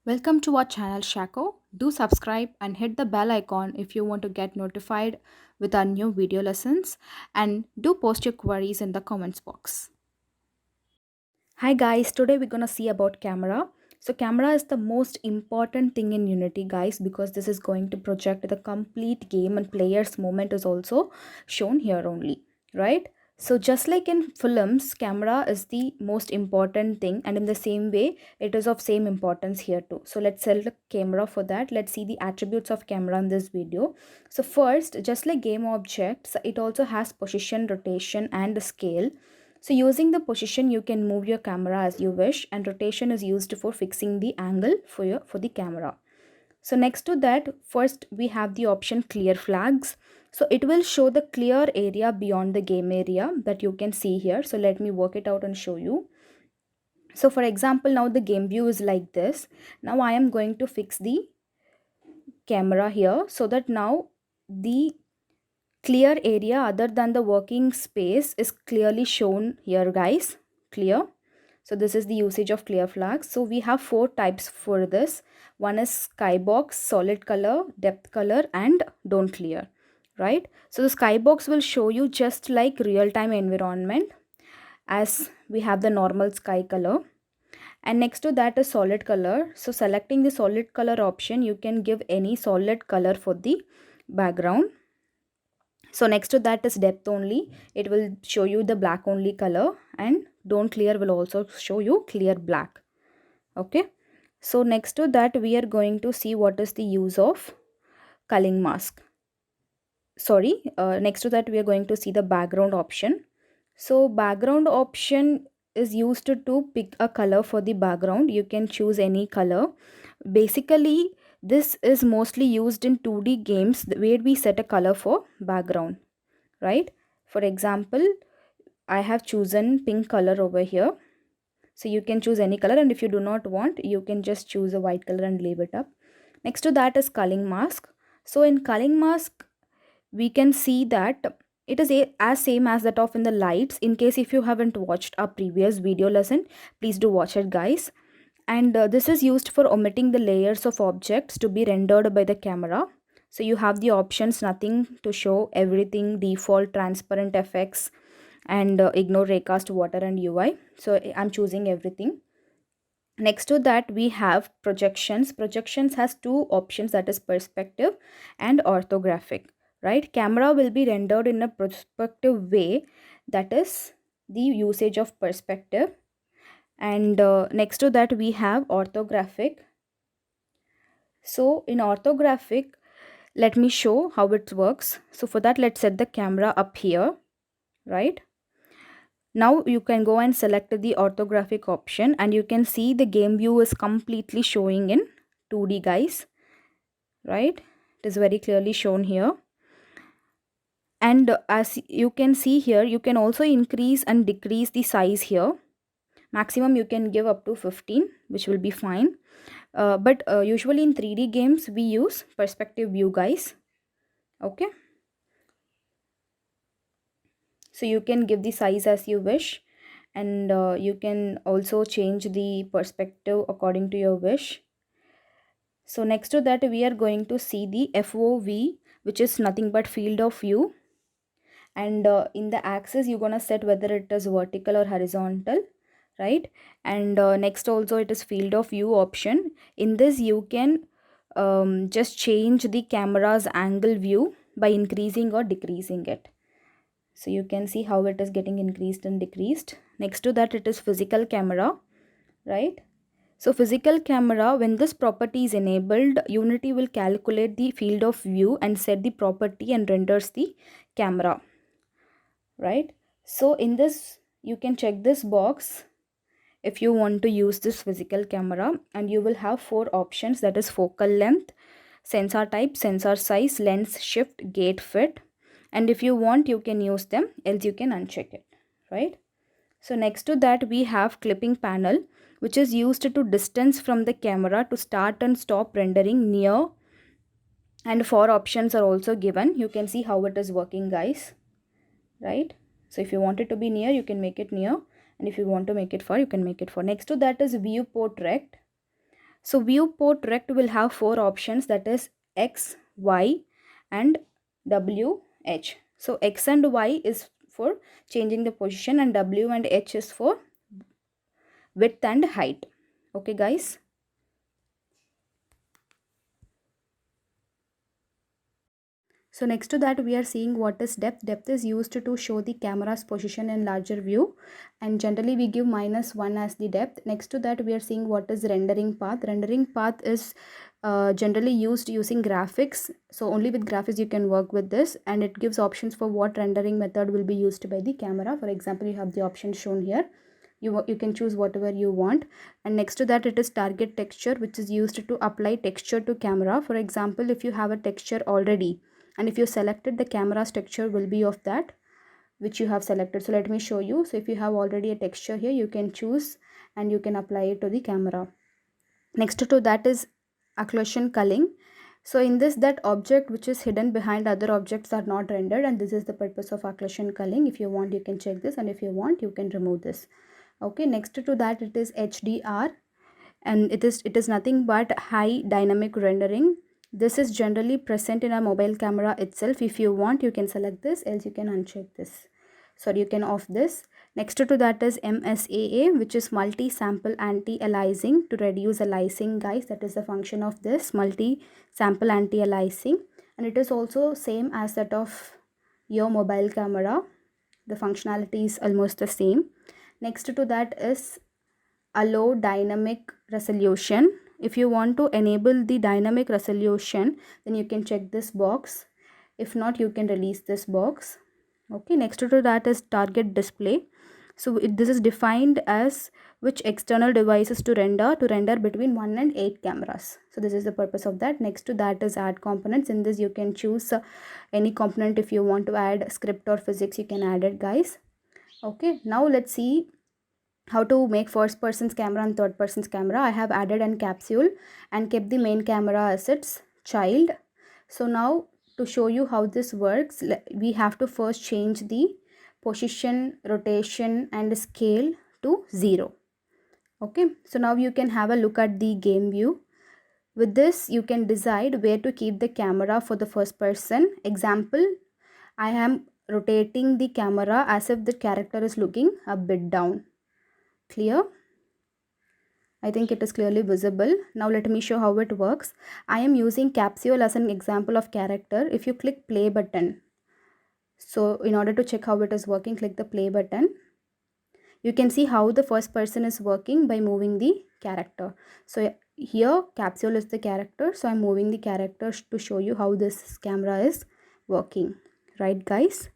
Welcome to our channel Shako. Do subscribe and hit the bell icon if you want to get notified with our new video lessons, and do post your queries in the comments box. Hi guys, today we're going to see about camera. So camera is the most important thing in Unity guys, because this is going to project the complete game and player's movement is also shown here only, right? So just like in films, camera is the most important thing, and in the same way it is of same importance here too. So let's select camera. For that, let's see the attributes of camera in this video. So first, just like game objects, it also has position, rotation and scale. So using the position, you can move your camera as you wish, and rotation is used for fixing the angle for the camera. So next to that, first we have the option clear flags. So it will show the clear area beyond the game area that you can see here. So let me work it out and show you. So for example, now the game view is like this. Now I am going to fix the camera here so that now the clear area other than the working space is clearly shown here guys. Clear. So this is the usage of clear flags. So we have four types for this. One is skybox, solid color, depth color and don't clear, right? So the skybox will show you just like real-time environment, as we have the normal sky color. And next to that is solid color. So selecting the solid color option, you can give any solid color for the background. So next to that is depth only. It will show you the black only color, and don't clear will also show you clear black. Okay. So next to that, we are going to see what is the use of culling mask. Sorry, next to that we are going to see the background option. So background option is used to pick a color for the background. You can choose any color. Basically, this is mostly used in 2D games where we set a color for background, right? For example, I have chosen pink color over here. So you can choose any color, and if you do not want, you can just choose a white color and leave it up. Next to that is culling mask. So in culling mask, we can see that it is as same as that of in the lights. In case if you haven't watched our previous video lesson, please do watch it guys. And this is used for omitting the layers of objects to be rendered by the camera. So you have the options nothing to show, everything, default, transparent effects, and ignore raycast, water and UI. So I'm choosing everything. Next to that we have projections. Projections has two options, that is perspective and orthographic, right? Camera will be rendered in a perspective way, that is the usage of perspective. And next to that we have orthographic. So in orthographic, let me show how it works. So for that, let's set the camera up here, right? Now you can go and select the orthographic option, and you can see the game view is completely showing in 2D guys, right? It is very clearly shown here. And as you can see here, you can also increase and decrease the size here. Maximum you can give up to 15, which will be fine. But usually in 3D games we use perspective view guys. Okay, so you can give the size as you wish, and you can also change the perspective according to your wish. So next to that we are going to see the FOV, which is nothing but field of view. And in the axis you're gonna set whether it is vertical or horizontal, right? And next also it is field of view option. In this you can just change the camera's angle view by increasing or decreasing it. So you can see how it is getting increased and decreased. Next to that it is physical camera, right? So physical camera, when this property is enabled, Unity will calculate the field of view and set the property and renders the camera, right? So in this you can check this box if you want to use this physical camera, and you will have four options, that is focal length, sensor type, sensor size, lens shift, gate fit. And if you want, you can use them, else you can uncheck it, right? So next to that we have clipping panel, which is used to distance from the camera to start and stop rendering near. And four options are also given. You can see how it is working guys, right? So if you want it to be near, you can make it near, and if you want to make it far, you can make it far. Next to that is viewport rect. So viewport rect will have four options, that is X, Y and W, H. So X and Y is for changing the position and W and H is for width and height. Okay guys. So next to that we are seeing what is depth. Depth is used to show the camera's position in larger view, and generally we give -1 as the depth. Next to that we are seeing what is rendering path. Rendering path is generally used using graphics. So only with graphics you can work with this, and it gives options for what rendering method will be used by the camera. For example, you have the option shown here. You can choose whatever you want. And next to that it is target texture, which is used to apply texture to camera. For example, if you have a texture already, and if you selected, the camera's texture will be of that which you have selected. So let me show you. So if you have already a texture here, you can choose and you can apply it to the camera. Next to that is occlusion culling. So in this, that object which is hidden behind other objects are not rendered, and this is the purpose of occlusion culling. If you want, you can check this, and if you want, you can remove this. Okay, next to that it is HDR, and it is nothing but high dynamic rendering. This is generally present in a mobile camera itself. If you want, you can select this, else you can uncheck this. Sorry, you can off this. Next to that is MSAA, which is multi-sample anti-aliasing, to reduce aliasing, guys. That is the function of this multi-sample anti-aliasing, and it is also same as that of your mobile camera. The functionality is almost the same. Next to that is allow dynamic resolution. If you want to enable the dynamic resolution, then you can check this box. If not, you can release this box. Okay, next to that is target display. So this is defined as which external devices to render between 1 and 8 cameras. So this is the purpose of that. Next to that is add components. In this you can choose any component. If you want to add script or physics, you can add it, guys. Okay, now let's see how to make first person's camera and third person's camera. I have added an capsule and kept the main camera as its child. So now to show you how this works, we have to first change the position, rotation and scale to 0. Okay, so now you can have a look at the game view. With this you can decide where to keep the camera for the first person. Example, I am rotating the camera as if the character is looking a bit down. Clear? I think it is clearly visible. Now let me show how it works. I am using capsule as an example of character. If you click play button, so in order to check how it is working, click the play button. You can see how the first person is working by moving the character. So here capsule is the character, so I'm moving the character to show you how this camera is working, right guys?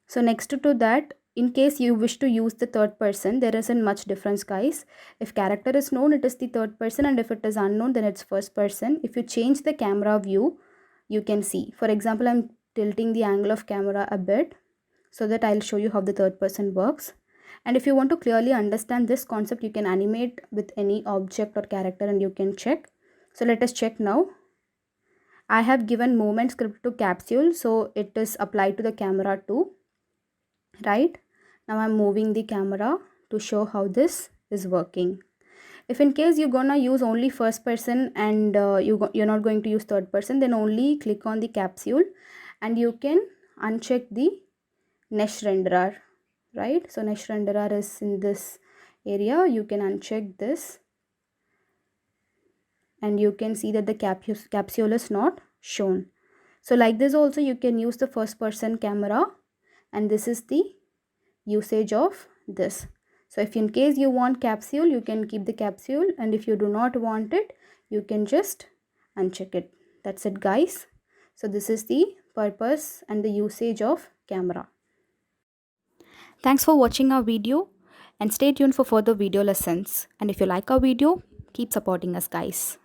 So next to that, in case you wish to use the third person, there isn't much difference, guys. If character is known, it is the third person, and if it is unknown, then it's first person. If you change the camera view, you can see. For example, I'm tilting the angle of camera a bit so that I'll show you how the third person works. And if you want to clearly understand this concept, you can animate with any object or character and you can check. So let us check now. I have given movement script to capsule, so it is applied to the camera too. Right now I'm moving the camera to show how this is working. If in case you're gonna use only first person and you're not going to use third person, then only click on the capsule and you can uncheck the mesh renderer, right? So mesh renderer is in this area. You can uncheck this and you can see that the capsule is not shown. So like this also you can use the first person camera, and this is the usage of this. So if in case you want capsule, you can keep the capsule, and if you do not want it, you can just uncheck it. That's it, guys. So this is the purpose and the usage of camera. Thanks for watching our video, and stay tuned for further video lessons. And if you like our video, keep supporting us, guys.